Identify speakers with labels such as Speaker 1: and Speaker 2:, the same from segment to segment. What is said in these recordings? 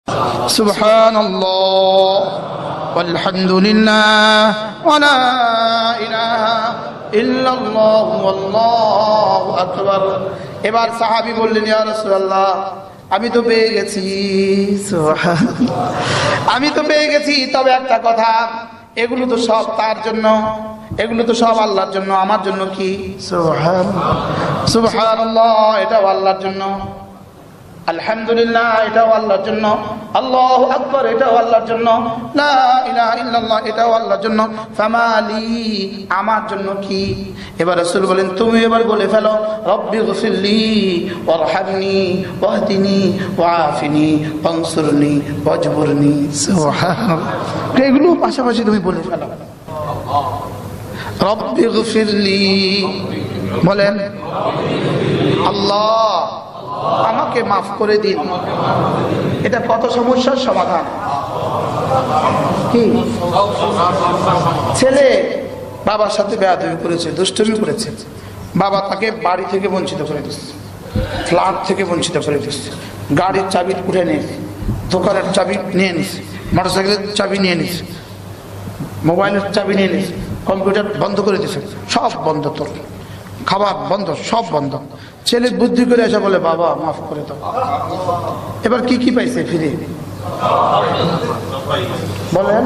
Speaker 1: সুবহানাল্লাহ ওয়ালহামদুলিল্লাহ ওয়া লা ইলাহা ইল্লাল্লাহু ওয়াল্লাহু আকবার। এবার সাহাবী বললেন, ইয়া রাসূলুল্লাহ, আমি তো পেয়ে গেছি, সুবহানাল্লাহ, আমি তো পেয়ে গেছি, তবে একটা কথা, এগুলো তো সব তার জন্য, এগুলো তো সব আল্লাহর জন্য, আমার জন্য কি? সুবহানাল্লাহ, সুবহানাল্লাহ, এটাও আল্লাহর জন্য, আলহামদুলিল্লাহ এটাও আল্লাহর জন্য, আল্লাহু আকবার এটাও আল্লাহর জন্য, লা ইলাহা ইল্লাল্লাহ এটাও আল্লাহর জন্য, ফামালি আমার জন্য কি? এবার রাসূল বলেন, তুমি এবার বলে ফেলো, রব্বি গফিরলি ওয়ারহামনি ওয়াহদিনি ওয়াআফিনি ওয়ানসুরনি ওয়াজবুরনি। সুবহানাল্লাহ, এগুলো পাশাপাশি তুমি বলে ফেলো। রব্বি গফিরলি বলেন, আল্লাহ আমাকে মাফ করে দিন। এটা কত সমস্যার সমাধান। কি ছেলে বাবার সাথে বেয়াদবি করেছে, দুষ্টুমি করেছে, বাবা তাকে বাড়ি থেকে বঞ্চিত করে দিচ্ছে, ফ্ল্যাট থেকে বঞ্চিত করে দিচ্ছে, গাড়ির চাবি উঠে নিয়েছে, দোকানের চাবি নিয়ে নিচ্ছে, মোটরসাইকেলের চাবি নিয়ে নিচ্ছে, মোবাইলের চাবি নিয়ে নিচ্ছে, কম্পিউটার বন্ধ করে দিচ্ছে, সব বন্ধ, তোর খাবার বন্ধ, সব বন্ধ। ছেলে বুদ্ধি করে এসে বলে, বাবা মাফ করে দাও। এবার কি কি পাইছে ফিরে? বলেন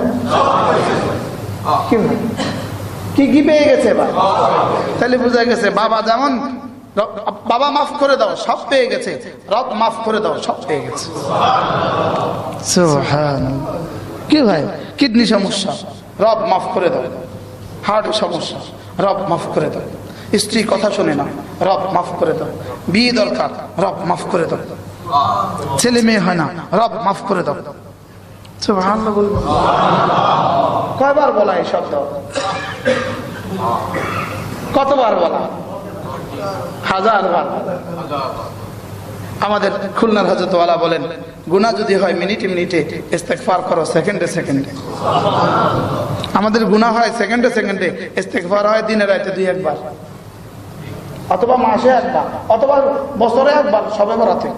Speaker 1: কি কি পেয়ে গেছে এবার? তাহলে বোঝা গেছে বাবা যেমন বাবা মাফ করে দাও সব পেয়ে গেছে, রব মাফ করে দাও সব পেয়ে গেছে। সুবহানাল্লাহ। কি ভাই, কিডনি সমস্যা, রব মাফ করে দাও। হার্টের সমস্যা, রব মাফ করে দাও। স্ত্রী কথা শোনে না, রব মাফ করে দাও। বিয়ে দরকার, রব মাফ করে দাও। ছেলে মেয়ে হয় না, রব মাফ করে দাও। সুবহানাল্লাহ বলবো। কয়বার বলা এই শব্দ? কতবার বলা? হাজারবার। আমাদের খুলনার হযরতওয়ালা বলেন, গুনাহ যদি হয় মিনিটে মিনিটে, ইস্তেগফার করো সেকেন্ডে সেকেন্ডে। আমাদের গুনাহ হয় সেকেন্ডে সেকেন্ডে, ইস্তেগফার হয় দিনে রাতে দুই একবার, অথবা মাসে একবার, অথবা বছরে একবার, সবে বরাতে।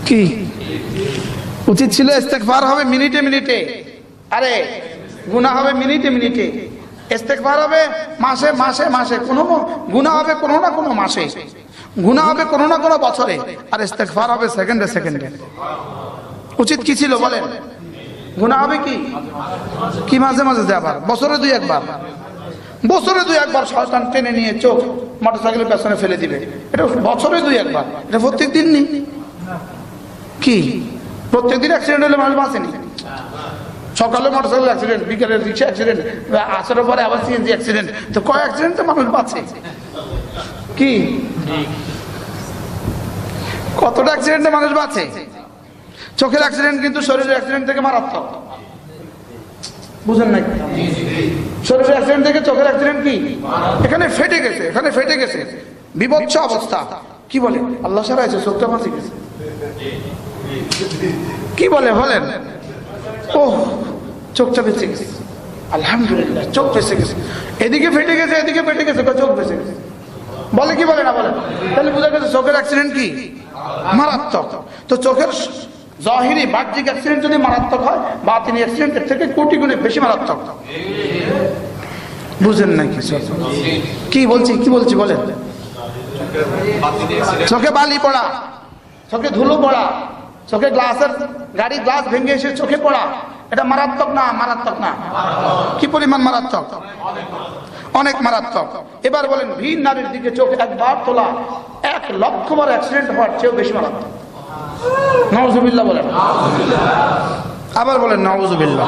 Speaker 1: কি উচিত ছিল? ইস্তেগফার হবে মিনিটে মিনিটে, আরে গুনাহ হবে মিনিটে মিনিটে। ইস্তেগফার হবে মাসে মাসে মাসে, কোনো গুনাহ হবে কোনো না কোনো মাসে, গুনাহ হবে কোনো না কোনো বছরে, আর ইস্তেগফার হবে সেকেন্ডে সেকেন্ডে। উচিত কি ছিল বলেন? গুনাহ হবে কি কি মাঝে মাঝে, আবার বছরে দুই একবার, বছরে দুই একবার শয়তান টেনে নিয়ে চোখ মোটরসাইকেলের পেছনে ফেলে দিবে, এটা বছরে দুই একবার, এটা প্রত্যেক দিন নেই। কি প্রত্যেকদিন অ্যাক্সিডেন্ট হলে মানুষ বাঁচেনি? সকালে মোটরসাইকেল অ্যাক্সিডেন্ট, বিকেলে রিক্সা অ্যাক্সিডেন্ট, আসরের পরে আবার সিএনজি অ্যাক্সিডেন্ট, তো কয় অ্যাক্সিডেন্টে মানুষ বাঁচে? কি কতটা অ্যাক্সিডেন্টে মানুষ বাঁচে? চোখের অ্যাক্সিডেন্ট কিন্তু শরীরের অ্যাক্সিডেন্ট থেকে মারাত্মক, বুঝেন নাই? শরীরের অ্যাক্সিডেন্ট থেকে চোখের অ্যাক্সিডেন্ট কি? এখানে ফেটে গেছে, এখানে ফেটে গেছে, বিভৎস অবস্থা। কি বলে? আল্লাহ সারা আছে, চোখটা বাঁচে গেছে। কি বলে বলেন? ও চোখটা বেঁচে গেছে, আলহামদুলিল্লাহ চোখ বেঁচে গেছে। এদিকে ফেটে গেছে, এদিকে ফেটে গেছে, চোখ বেঁচে গেছে। বলে কি বলে না বলেন? তাহলে বোঝা গেছে চোখের অ্যাক্সিডেন্ট কি? মারাত্মক। তো চোখের জাহিরি বাহ্যিক অ্যাক্সিডেন্ট যদি মারাত্মক হয়, বাতিনি অ্যাক্সিডেন্টের থেকে কোটি গুণে বেশি মারাত্মক। বুঝেন না কিছু? কি বলছি কি বলছি বলেন? চোখে বালি পড়া, চোখে ধুলো পড়া, চোখে গ্লাসের গাড়ি গ্লাস ভেঙে এসে চোখে পড়া, এটা মারাত্মক না? মারাত্মক না? কি পরিমাণ মারাত্মক? অনেক মারাত্মক। এবার বলেন, ভিন নারীর দিকে চোখ একবার তোলা 1,00,000 বার অ্যাক্সিডেন্ট হওয়ার চেয়েও বেশি মারাত্মক। নাউজুবিল্লাহ বলেন। আবার বলেন নাউজুবিল্লাহ।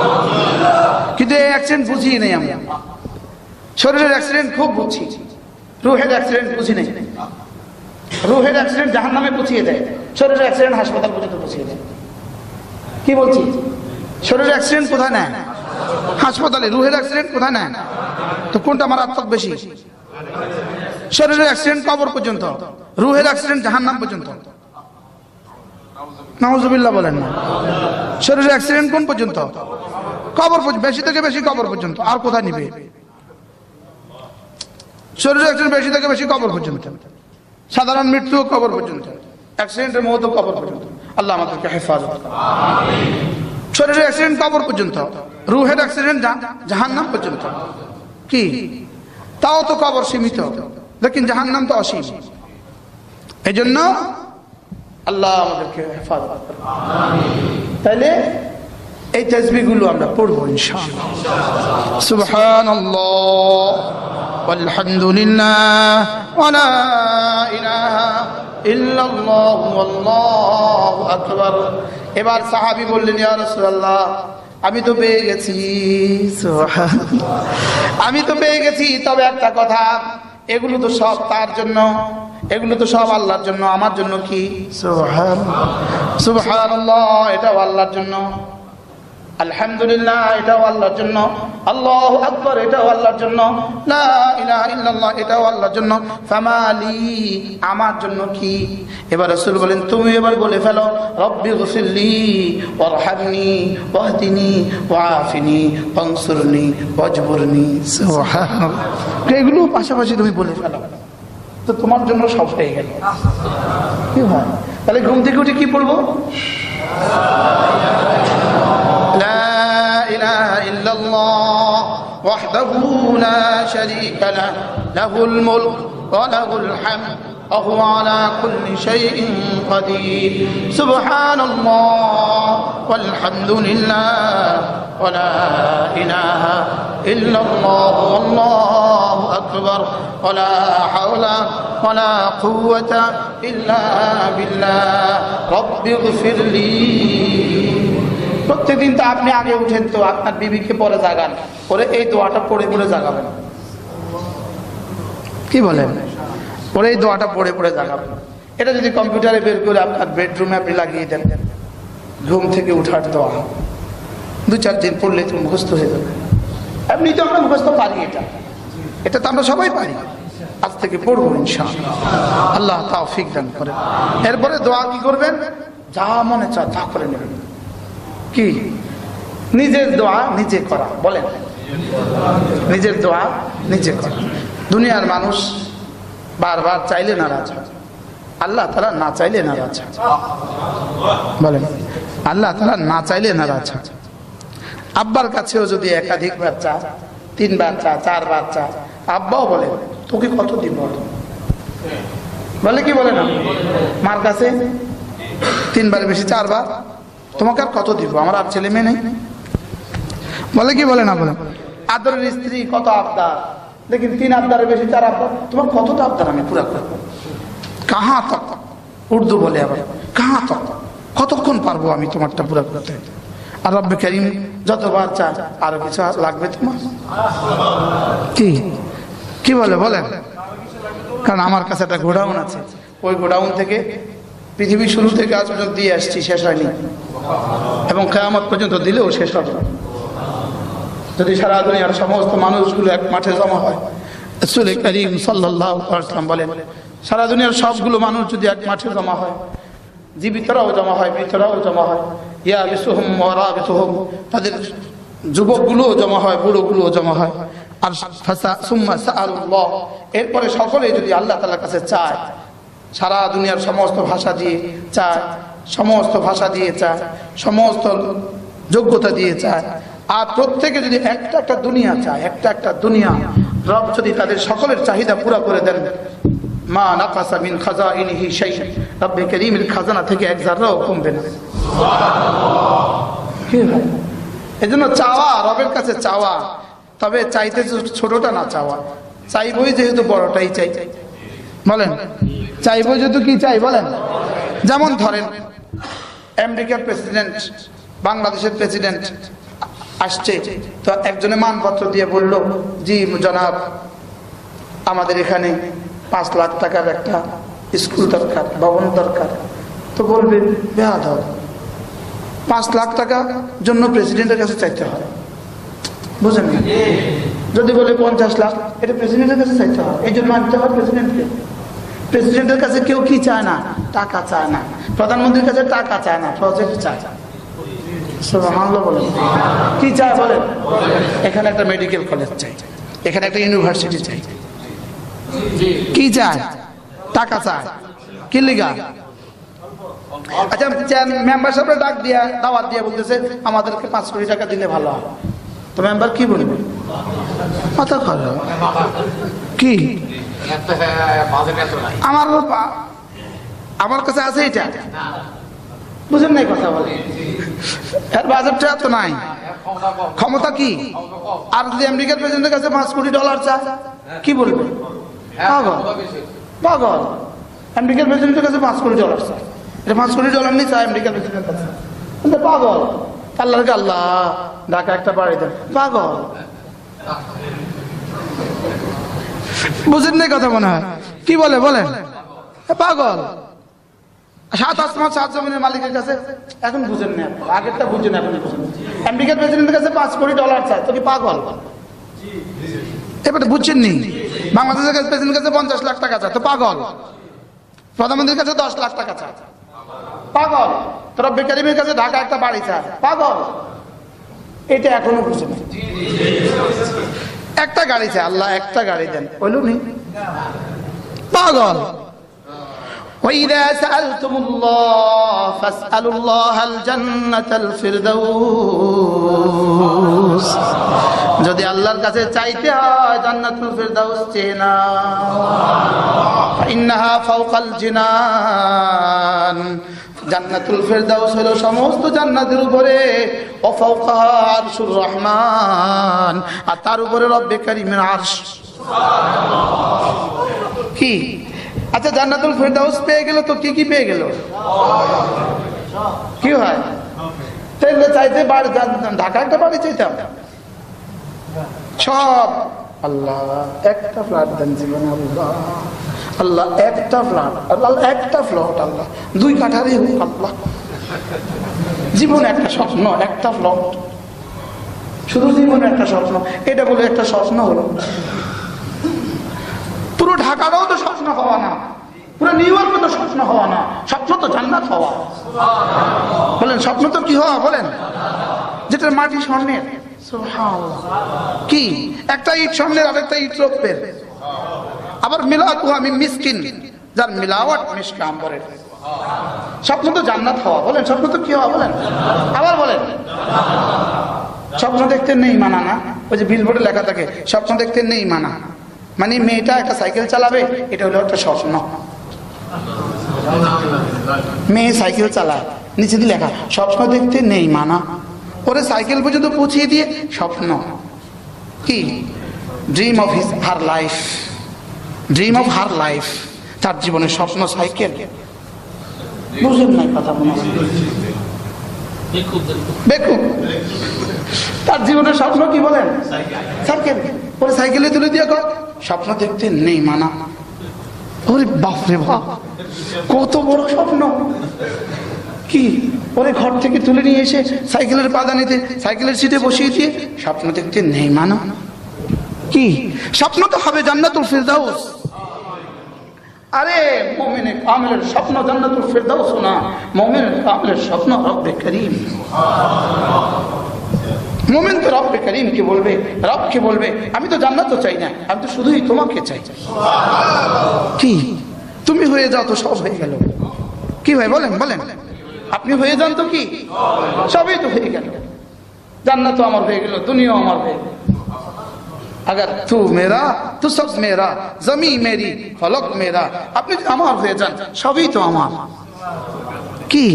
Speaker 1: কিন্তু এই অ্যাক্সিডেন্ট বুঝি নেই আমরা। শরীরের অ্যাক্সিডেন্ট খুব বুঝছি, রুহের অ্যাক্সিডেন্ট বুঝি নেই। রুহের অ্যাক্সিডেন্ট জাহান্নামে পৌঁছিয়ে দেয়, শরীরের অ্যাক্সিডেন্ট হাসপাতাল পর্যন্ত পৌঁছিয়ে দেয়। কি বলছি? শরীরের অ্যাক্সিডেন্ট কোথায় নেয়? হাসপাতালে। রুহের অ্যাক্সিডেন্ট কোথায় নেয়? তো কোনটা মারাত্মক বেশি? শরীরের অ্যাক্সিডেন্ট কবর পর্যন্ত, রুহের অ্যাক্সিডেন্ট জাহান্নাম পর্যন্ত। নাউজুবিল্লাহ বলেন না। শরীরের অ্যাক্সিডেন্ট কোন পর্যন্ত? কবর পর্যন্ত, বেশি থেকে বেশি কবর পর্যন্ত। আর কোথায় নিবে? শরীরের অ্যাক্সিডেন্ট বেশি থেকে বেশি কবর পর্যন্ত। সাধারণ মৃত্যু কবর পর্যন্ত। অ্যাক্সিডেন্টের মতো কবর পর্যন্ত। আল্লাহ আমাদেরকে হেফাজত করুন। শরীরের অ্যাক্সিডেন্ট কবর পর্যন্ত, রুহের অ্যাক্সিডেন্ট জাহান্নাম পর্যন্ত। কি তাও তো কবর সীমিত, লেকিন জাহান্নাম তো অসীম। এই জন্য আল্লাহ আমাদেরকে হেফাজত করুন। তাইলে এই তাসবিহগুলো আমরা পড়বো ইনশাআল্লাহ। সুবহানাল্লাহ ওয়ালহামদুলিল্লাহ ওয়া লা ইলাহা ইল্লাল্লাহ ওয়াল্লাহু আকবার। এবার সাহাবী বললেন, ইয়া রাসূলুল্লাহ, আমি তো পেয়ে গেছি, সুবহানাল্লাহ, আমি তো পেয়ে গেছি, তবে একটা কথা, এগুলো তো সব তার জন্য, এগুলো তো সব আল্লাহর জন্য, আমার জন্য কি? সুবহানাল্লাহ, সুবহানাল্লাহ, এটাও আল্লাহর জন্য, আলহামদুলিল্লাহ এটাও আল্লাহর জন্য, আল্লাহু আকবার এটাও আল্লাহর জন্য, লা ইলাহা ইল্লাল্লাহ এটাও আল্লাহর জন্য, ফামালি আমার জন্য কি? এবার রাসূল বলেন, তুমি এবার বলে ফেলো, রব্বি গফিরলি ওয়ারহামনি ওয়াহদিনি ওয়াআফিনি ওয়ানসুরনি ওয়াজবুরনি। সুবহানাল্লাহ, এগুলো পাশাপাশি তুমি বলে ফেলো, তো তোমার জন্য সব হয়ে গেল। কি হয় তাহলে? ঘুম থেকে উঠে কি পড়বো? لا إله إلا الله وحده لا شريك له له الملك وله الحمد وهو على كل شيء قدير سبحان الله والحمد لله ولا إله إلا الله والله أكبر ولا حول ولا قوة إلا بالله رب اغفر لي। প্রত্যেকদিন তো আপনি আগে উঠেন, তো আপনার বিবিকে পরে জাগান, পরে এই দোয়াটা পড়ে পড়ে জাগাবেন। কি বলেন? পরে এই দোয়াটা পড়ে পড়ে জাগাবেন। এটা যদি কম্পিউটারে বের করে আপনার বেডরুমে আপনি লাগিয়ে দেন, ঘুম থেকে উঠার দোয়া, 2-4 দিন পড়লে তো মুখস্থ হয়ে যাবে। এমনি তো আমরা মুখস্থ পারি, এটা তো আমরা সবাই পারি। আজ থেকে পড়বো ইনশাআল্লাহ, আল্লাহ তাওফিক দান করেন। এরপরে দোয়া কি করবেন? যা মনে চায় তা করে নেবেন। কি? নিজের দোয়া নিজে করা। বলেন, নিজের দোয়া নিজে করা। দুনিয়ার মানুষ বারবার চাইলে নারাজ হয়, আল্লাহ তাআলা না চাইলে নারাজ হয়। বলেন, আল্লাহ তাআলা না চাইলে নারাজ হয়। আব্বার কাছেও যদি একাধিকবার চা, 3 বার চা, 4 বার চা, আব্বাও বলে তোকে কত দিব? বলে কি বলে না? মার কাছে 3 বার বেশি 4 বার, তোমাকে আর কত দিব? আমার আর ছেলে মেয়ে নেই। বলে কি বলে না? বলে আদরের স্ত্রী কত আবদার, लेकिन 3 আবদারের বেশি 4 আবদার, তোমার কতটা আবদার আমি পুরা করবো? কাহা তক, উর্দু বলে আবার, কাহা তক, কতক্ষণ পারবো আমি তোমারটা পুরা করতে? আর রব্বে কারীম যতবার চায় আরো কিছু লাগবে তোমার। কি কি বলে? বলেন, কারণ আমার কাছে একটা গোডাউন আছে, ওই গোডাউন থেকে পৃথিবী শুরু থেকে আজ পর্যন্ত দিয়ে আসছি, শেষ হয়নি, এবং কিয়ামত পর্যন্ত দিলেও শেষ হবে। যদি সারা দুনিয়ার সমস্ত মানুষগুলো এক মাঠে জমা হয়, রাসূল করিম সাল্লাল্লাহু আলাইহি ওয়াসাল্লাম বলেন, সারা দুনিয়ার সবগুলো মানুষ যদি এক মাঠে জমা হয়, জীবিতরাও জমা হয়, মৃতরাও জমা হয়, ইয়া বিসুহুম ওয়া রাবিতুহুম, তাদের যুবকগুলোও জমা হয়, বুড়োগুলোও জমা হয়, আর সুম্মা সাআলুল্লাহ, এরপরে সকলে যদি আল্লাহ তাআলার কাছে চায়, সারা দুনিয়ার সমস্ত ভাষা দিয়ে চায়, সমস্ত ভাষা দিয়ে চায়, সমস্ত যোগ্যতা দিয়ে চায়, আর প্রত্যেকে যদি একটা একটা দুনিয়া চায়, একটা একটা দুনিয়া, রব যদি তাদের সকলের চাহিদা পুরা করে দেন, মা নাকাসা মিন খাজাইনিহি শাই, রব্বে কারীমের খাজানা থেকে এক জাররাও কমবে না। সুবহানাল্লাহ। এজন্য চাওয়া, রবের কাছে চাওয়া, তবে চাইতে ছোটটা না চাওয়া, চাইবই যেহেতু বড়টাই চাই। বলেন, চাইবো যেহেতু কি চাই? বলেন, যেমন ধরেন আমেরিকার প্রেসিডেন্ট, বাংলাদেশের প্রেসিডেন্ট আসছে, তো একজনে মানপত্র দিয়ে বলল, জি জনাব, আমাদের এখানে 5 লাখ টাকার একটা স্কুল দরকার, ভবন দরকার। তো বলবে বেয়াদব, 5 লাখ টাকা জন্য প্রেসিডেন্টের কাছে চাইতে হয়, বুঝেন না? যদি বলে 50 লাখ, এটা প্রেসিডেন্টের কাছে চাইতে হয়, এই জন্য আনতে হয় প্রেসিডেন্টকে। প্রেসিডেন্টের কাছে কেউ কি চায় না? টাকা চায় না। প্রধানমন্ত্রীর কাছে টাকা চায় না, প্রজেক্ট চায়। সুবহানাল্লাহ। বলেন, কি চায়? বলেন, এখানে একটা মেডিকেল কলেজ চাই, এখানে একটা ইউনিভার্সিটি চাই। কি চায়? টাকা চায়। কি লিগা? আচ্ছা মেম্বার সাহেবের ডাক দিয়া দাওয়াত দিয়া বলতেছে আমাদেরকে 5 কোটি টাকা দিলে ভালো হয়, তো মেম্বার কি বলবে? মাথা খারাপ। কি আমার কাছে আছে এটা, বুঝেন নাই কথা বলে, এর বাজেটটা তো নাই, ক্ষমতা কি? আর যদি আমেরিকার প্রেসিডেন্টের কাছে $5 কোটি চায় কি বলবে? পাগল পাগল। আমেরিকার প্রেসিডেন্টের কাছে $5 কোটি চায়, এটা $5 কোটি নেই চায় আমেরিকার প্রেসিডেন্টের কাছে, পাগল। আল্লাহকে আল্লাহ ঢাকা একটা বাড়ি দেন, পাগল। বুঝেন নাই কথা মনে হয়? কি বলে বলেন? পাগল। 7 আসমান 7 জমিনের মালিকের কাছে এখন বুঝেন না, আগেরটা বুঝেন, এখন বুঝেন। আমেরিকার প্রেসিডেন্টের কাছে $5 কোটি চায়, তো কি পাগল? এবারে বুঝছেন নি? বাংলাদেশের কাছে প্রেসিডেন্টের কাছে 50 লাখ টাকা চায়, তো পাগল। প্রধানমন্ত্রীর কাছে 10 লাখ টাকা চায়, পাগল। রব্বে কারিমের কাছে ঢাকা একটা বাড়ি চায়, পাগল। এটা এখনো বুঝে না। একটা গাড়ি চায়, আল্লাহ একটা গাড়ি দেন, বলু নি, পাগল। وَإِذَا سَأَلْتُمُ اللَّهَ فَاسْأَلُوا اللَّهَ الْجَنَّةَ الْفِرْدَوْسَ। যদি আল্লাহর কাছে চাইতে হয় জান্নাতুল ফিরদাউস চেয়ে নাও, فإنها فوق الجنان। জান্নাতুল ফিরদাউস হলো সমস্ত জান্নাতের উপরে, وفوقها عرش الرحمن, আর তার উপরে রব্বে কারীমের আরশ। কি? আচ্ছা জান্নাতুল ফিরদাউস পেয়ে গেল তো কি কি পেয়ে গেল? কি হয়? তাহলে চাইতে বাড়ি ঢাকা একটা বাড়ি চাইতাম সব। আল্লাহ একটা ফ্ল্যাট দেন জীবনে, আল্লাহ আল্লাহ একটা ফ্ল্যাট, আল্লাহ একটা ফ্লট, আল্লাহ 2 কাঠারই হোক, আল্লাহ জীবনে একটা স্বপ্ন, একটা ফ্লট, শুধু জীবনে একটা স্বপ্ন। এটা বলে একটা স্বপ্ন হলো, পুরো ঢাকাটাও তো স্বপ্ন হওয়া না, পুরো নিউ ইয়র্ক তো স্বপ্ন হওয়া না, স্বপ্ন তো জান্নাত হওয়া। বলেন স্বপ্ন তো কি হওয়া? বলেন যেটার মাটি স্বর্ণের। কি? একটা ইট স্বর্ণের, আরেকটা ইট রৌপ্যের। আবার মিলাতু আমি মিসকিন, যার মিলাওয়াট মিশকে আম্বরের। স্বপ্ন তো জান্নাত হওয়া। বলেন স্বপ্ন তো কি হওয়া? বলেন আবার বলেন। স্বপ্ন দেখতে নেই মানা না, ওই যে বিলবোর্ডে লেখা থাকে স্বপ্ন দেখতে নেই মানা, মানে মেয়েটা একটা সাইকেল চালাবে, এটা হলো একটা স্বপ্ন। মেয়ে সাইকেল চালায়, নিচে দিয়ে লেখা স্বপ্ন দেখতে নেই মানা, ওরে সাইকেল পর্যন্ত পৌঁছিয়ে দিয়ে স্বপ্ন। কি? Dream of her life, dream of her life, তার জীবনের স্বপ্ন সাইকেল। বুঝলেন না কথা? মনে বেকুব, তার জীবনের স্বপ্ন কি? বলেন সাইকেল। ওরে সাইকেলে তুলে দিয়ে স্বপ্ন দেখতে নেই মানা। ওরে বাপরে বাপ, কত বড় স্বপ্ন! কি? ওরে ঘর থেকে তুলে নিয়ে এসে সাইকেলের পাদানিতে সাইকেলের সিটে বসিয়ে দিয়ে স্বপ্ন দেখতে নেই মানা। কি? স্বপ্ন তো হবে জান্নাতুল ফিরদাউস। আরে মুমিনে কামিলের স্বপ্ন জান্নাতুল ফিরদাউস না, মুমিনে কামিলের স্বপ্ন রব্বে কারীম। মুমিন তো রব্বে কারীমকে বলবে, রবকে বলবে আমি তো জান্নাত তো চাই না, আমি তো শুধুই তোমাকে চাই। কি? তুমি হয়ে যাও তো সব হয়ে গেল। কি ভাই বলেন? বলেন আপনি হয়ে যান তো কি সবই তো হয়ে গেল। জান্নাত তো আমার হয়ে গেল, দুনিয়াও আমার হয়ে গেল। अगर तू मेरा तो सब मेरा, जमी मेरी फलक मेरा। আপনি আমার হয়ে যান, সবই তো আমার। কি?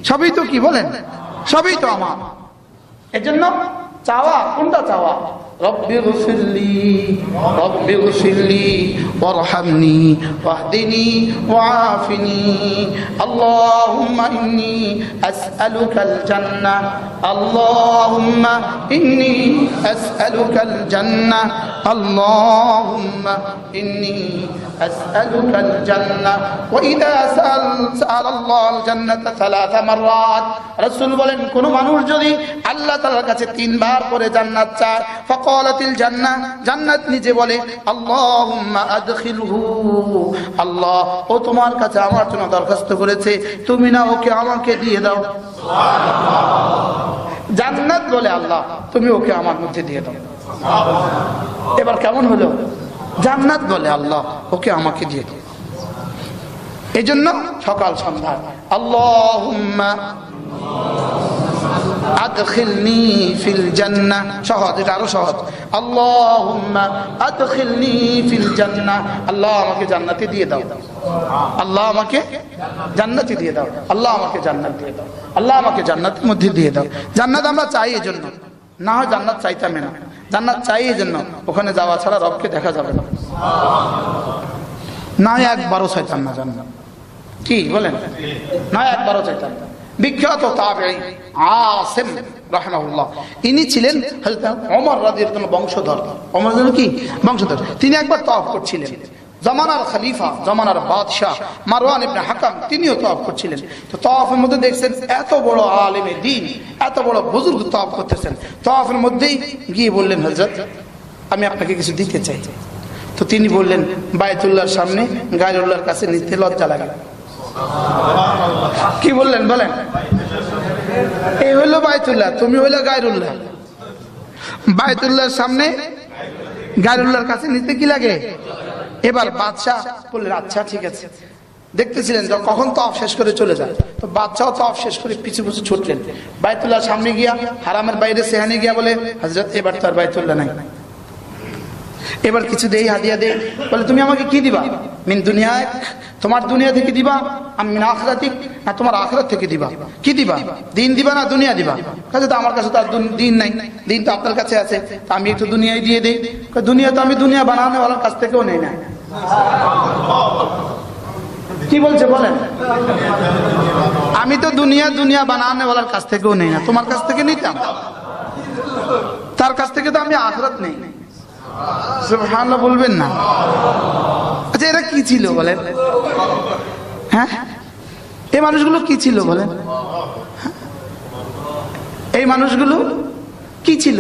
Speaker 1: সবই তো কি? বলেন সবই তো আমার। এজন্য চাওয়া কোনটা? চাওয়া রব্বি গফিরলি, রব্বি গফিরলি ওয়ারহামনি ওয়াহদিনি ওয়াআফিনি। আল্লাহুম্মা ইন্নী আসআলুকাল জান্নাহ, আল্লাহুম্মা ইন্নী আসআলুকাল জান্নাহ, আল্লাহুম্মা ইন্নী আসআলুকাল জান্নাহ। ওয়া ইযা সাআলাল্লাহুল জান্নাতা 3 মাররাত, রাসূল বলেন কোন মানুষ যদি আল্লাহ তাআলার কাছে 3 বার করে জান্নাত চায়, ফাকালাতিল জান্নাহ, জান্নাত নিজে বলে আল্লাহুম্মা আদখিলহু, আল্লাহ ও তোমার কাছে আমার জন্য দরখাস্ত করেছে, তুমি না ওকে আমাকে দিয়ে দাও। সুবহানাল্লাহ। জান্নাত বলে আল্লাহ তুমি ওকে আমার মধ্যে দিয়ে দাও। এবার কেমন হলো? জান্নাত বলে আল্লাহ ওকে আমাকে দিয়ে দাও। এই জন্য সকাল সন্ধ্যা আল্লাহুম্মা আদখিলনি ফিল জান্নাহ। সহজ, এটা আরো সহজ। আল্লাহুম্মা আদখিলনি ফিল জান্নাহ, আল্লাহ আমাকে জান্নাতে দিয়ে দাও, আল্লাহ আমাকে জান্নাতে দিয়ে দাও, আল্লাহ আমাকে জান্নাত দিয়ে দাও, আল্লাহ আমাকে জান্নাতের মধ্যে দিয়ে দাও। জান্নাত আমরা চাই এই জন্য, না হয় জান্নাত চাইতাম না। জান্নাত চাই এই জন্য, ওখানে যাওয়া ছাড়া রবকে দেখা যাবে না, না একবারও চাইতাম না জান্নাত। কি বলেন? না একবারও চাইতাম না। বিখ্যাত তাবেঈ আসিম রাহিমাহুল্লাহ, ইনি ছিলেন হযরত ওমর রাদিয়াল্লাহু আনহু বংশধর। ওমর কি বংশধর? তিনি একবার তাওয়াফ করছিলেন। জামানার খলিফা, জামানার বাদশাহ মারওয়ান ইবনে হাকাম, তিনিও তাওয়াফ করছিলেন। তো তাওয়াফের মধ্যে দেখছেন এত বড় আলেমে দ্বীন, এত বড় বুজুর্গ তাওয়াফ করতেছেন। তাওয়াফের মধ্যেই গিয়ে বললেন, হযরত আমি আপনাকে কিছু দিতে চাই। তো তিনি বললেন, বাইতুল্লাহর সামনে গায়রুল্লাহর কাছে নিতে লজ্জা লাগে। কি বললেন বলেন? এই হইলো বাইতুল্লাহ, তুমি হইলো গায়রুল্লাহ। বাইতুল্লাহর সামনে গায়রুল্লাহর কাছে নিতে কি লাগে? এবার বাদশাহ বললেন, আচ্ছা ঠিক আছে। দেখতেছিলেন কখন তাওয়াফ শেষ করে চলে যায়। তো বাদশাহ তাওয়াফ শেষ করে পিছু পিছু ছুটলেন। বাইতুল্লাহর সামনে গিয়া হারামের বাইরে সেহানে গিয়া বলে, হযরত এবার তো আর বাইতুল্লাহ নাই, এবার কিছু দেই, হাদিয়া দেই। বলে, তুমি আমাকে কি দিবা? মিন দুনিয়ায়, তোমার দুনিয়া থেকে দিবা? আমি মিন আখিরাতিক, না তোমার আখিরাত থেকে দিবা? কি দিবা? দিন দিবা না দুনিয়া দিবা? কাছে তো আমার কাছে তো আর দিন নাই, দিন তো আপনার কাছে আছে, তো আমি একটু দুনিয়ায় দিয়ে দেই। দুনিয়া তো আমি দুনিয়া বানানো ওয়ালার কাছ থেকেও নেই না। কি বলছে বলেন? আমি তো দুনিয়া বানানো ওয়ালার কাছ থেকেও নেই না, তোমার কাছ থেকে নিতাম, তার কাছ থেকে তো আমি আখিরাত নেই। সুবহানাল্লাহ বলবেন না? আচ্ছা, এরা কি ছিল বলেন? হ্যাঁ, এই মানুষগুলো কি ছিল বলেন? এই মানুষগুলো কি ছিল?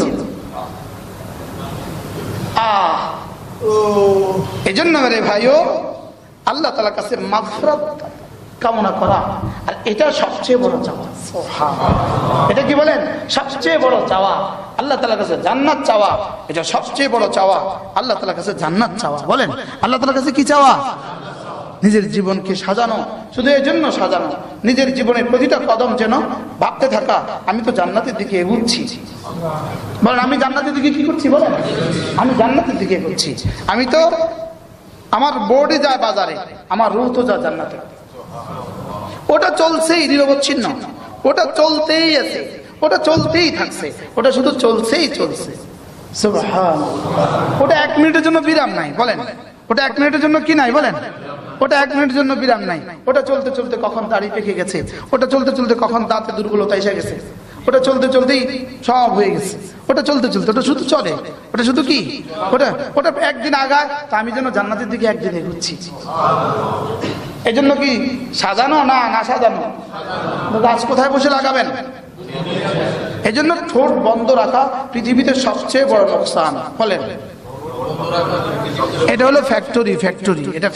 Speaker 1: এই জন্য রে ভাইও, আল্লাহ তাআলার কাছে মাগফিরাত কামনা করা, আর এটা সবচেয়ে বড় চাওয়া। এটা কি বলেন? সবচেয়ে বড় চাওয়া আল্লাহ তাআলার কাছে জান্নাত চাওয়া, এটা সবচেয়ে বড় চাওয়া আল্লাহ তাআলার কাছে জান্নাত চাওয়া। বলেন, আল্লাহ তাআলার কাছে কি চাওয়া? নিজের জীবনকে সাজানো, শুধু এই জন্য সাজানো, নিজের জীবনের প্রতিটা কদম যেন ভাবতে থাকা, আমি তো জান্নাতের দিকে এগোচ্ছি। বলেন, আমি জান্নাতের দিকে কি করছি? বলেন, আমি জান্নাতের দিকে এগোচ্ছি। আমি তো, আমার বোর্ডে যায় বাজারে, আমার রূহ তো যা জান্নাতে। ওটা চলছেই নিরবচ্ছিন্ন, ওটা চলতেই আছে, ওটা চলতেই থাকছে, ওটা শুধু চলছেই চলছে। সুবহানাল্লাহ। ওটা 1 মিনিটের জন্য বিরাম নাই। বলেন, ওটা 1 মিনিটের জন্য কি নাই? বলেন, ওটা 1 মিনিটের জন্য বিরাম নাই। ওটা চলতে চলতে কখন দাড়ি পেকে গেছে, ওটা চলতে চলতে কখন দাঁতে দুর্বলতা এসে গেছে, ওটা চলতে চলতেই সব হয়ে গেছে। ওটা চলতে চলতে ওটা শুধু চলে, ওটা শুধু কি, ওটা ওটা একদিন আগায়, তা আমি যেন জান্নাতের দিকে একদিন এগোচ্ছি। এই জন্য কি সাজানো না না সাজানো? গাছ কোথায় বসে লাগাবেন? এই জন্য ঠোঁট বন্ধ রাখা পৃথিবীতে সবচেয়ে বড় নোকসান। বলেন, এটা হলো ফ্যাক্টরি, এটা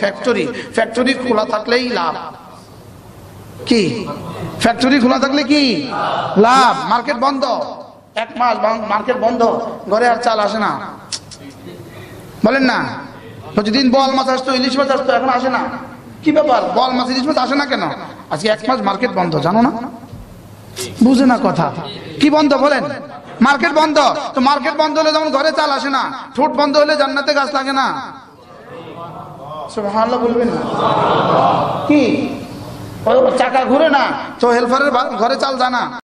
Speaker 1: ফ্যাক্টরি খোলা থাকলেই লাভ। কি ফ্যাক্টরি খোলা থাকলে কি লাভ? মার্কেট বন্ধ, 1 মাস মার্কেট বন্ধ, ঘরে আর চাল আসে না। বলেন না, প্রতিদিন বল মাছ আসতো, ইলিশ মাছ আসতো, এখন আসে না। কি ব্যাপার, বল মাছ ইলিশ মাছ আসে না কেন? আজকে 1 মাস মার্কেট বন্ধ, জানো না? বুঝে না কথা। কি বন্ধ? বলেন, মার্কেট বন্ধ। তো মার্কেট বন্ধ হলে যেমন ঘরে চাল আসে না, ঠোঁট বন্ধ হলে জান্নাতে গাছ লাগে না। সুবহানাল্লাহ বলবেন না? কি চাকা ঘুরে না তো হেলফারের ঘরে চাল জানা।